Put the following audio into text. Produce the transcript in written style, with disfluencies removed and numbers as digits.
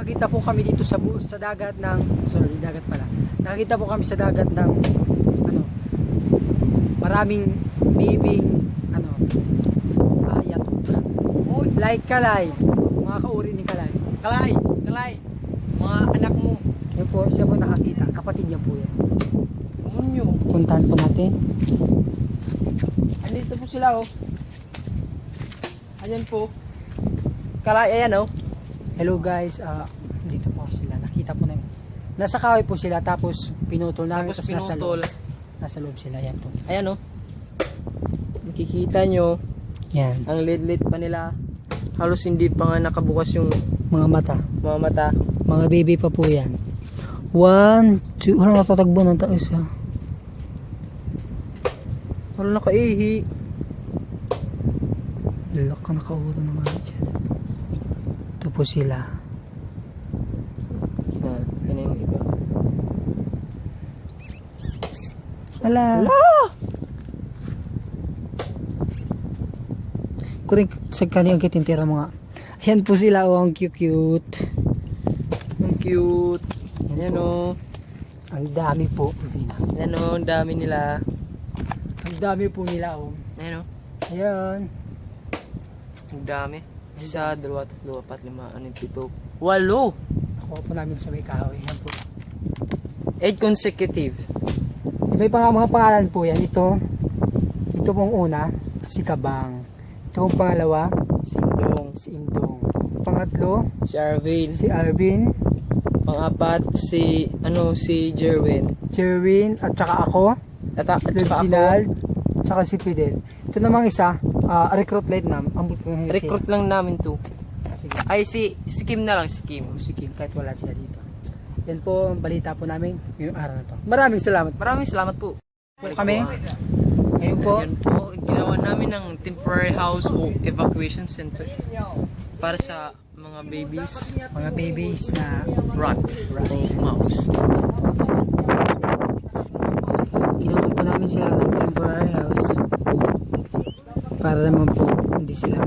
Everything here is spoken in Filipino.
nakakita po kami dito sa dagat ng, sorry, dagat pala. Nakakita po kami sa dagat ng maraming bibing yatot. Like kalay, mga kauri ni kalay. Kalay, mga anak mo. Yan po, siya po nakakita, kapatid niya po yan. Munyo. Puntahan po natin. Andito po sila oh. Ayan po. Kalay, ayan oh. Hello guys, dito po sila, nakita po namin. Nasa kahoy po sila, tapos pinutol namin, Tapos tapos pinutol. nasa loob sila, yan po. Ayan oh. Nakikita nyo, Yan, ang lit-lit pa nila. Halos hindi pa nga nakabukas yung mga mata. mga mata. Mga baby pa po yan. 1, 2, wala natatagbo ng tao isa. Wala nakaihi. Lalak ka nakauro ng mga dyan. Ito po sila. Yan yung iba. Ala! Kuring sa kaniyang kitintira mga. Ayan po sila, oh, ang cute. Ang cute. Ayan oh. Ang dami po. Ayan oh, ang dami nila. Ang dami po nila, oh. Ayan oh. Ayan. Ang dami. 1, 2, 3, 4, 5, 6, 7, 8, 8. Nakuha po namin sa may kahoy. Ayan po. 8 consecutive. May mga pangalan po yan. Ito pong una, si Kabang. Ito pong pangalawa, Sindong. si Indong. Pangatlo, Si Arvin. si Arvin, Pang-apat, si Jerwin. Jerwin, at saka ako, At saka ako. Reginald, tsaka si Fidel. Ito namang isa, recruit light nam. Recruit lang namin to. Sige, Ay, si Kim na lang, si Kim. si Kim, kahit wala sila dito. Yan po ang balita po namin ngayong araw na to. Maraming salamat. Maraming salamat po. Kami, ngayon po, Yan po, ginawa namin ng temporary house o evacuation center para sa mga babies mga babies na rat o mouse. ginawa po namin sila ng temporary house para naman po hindi sila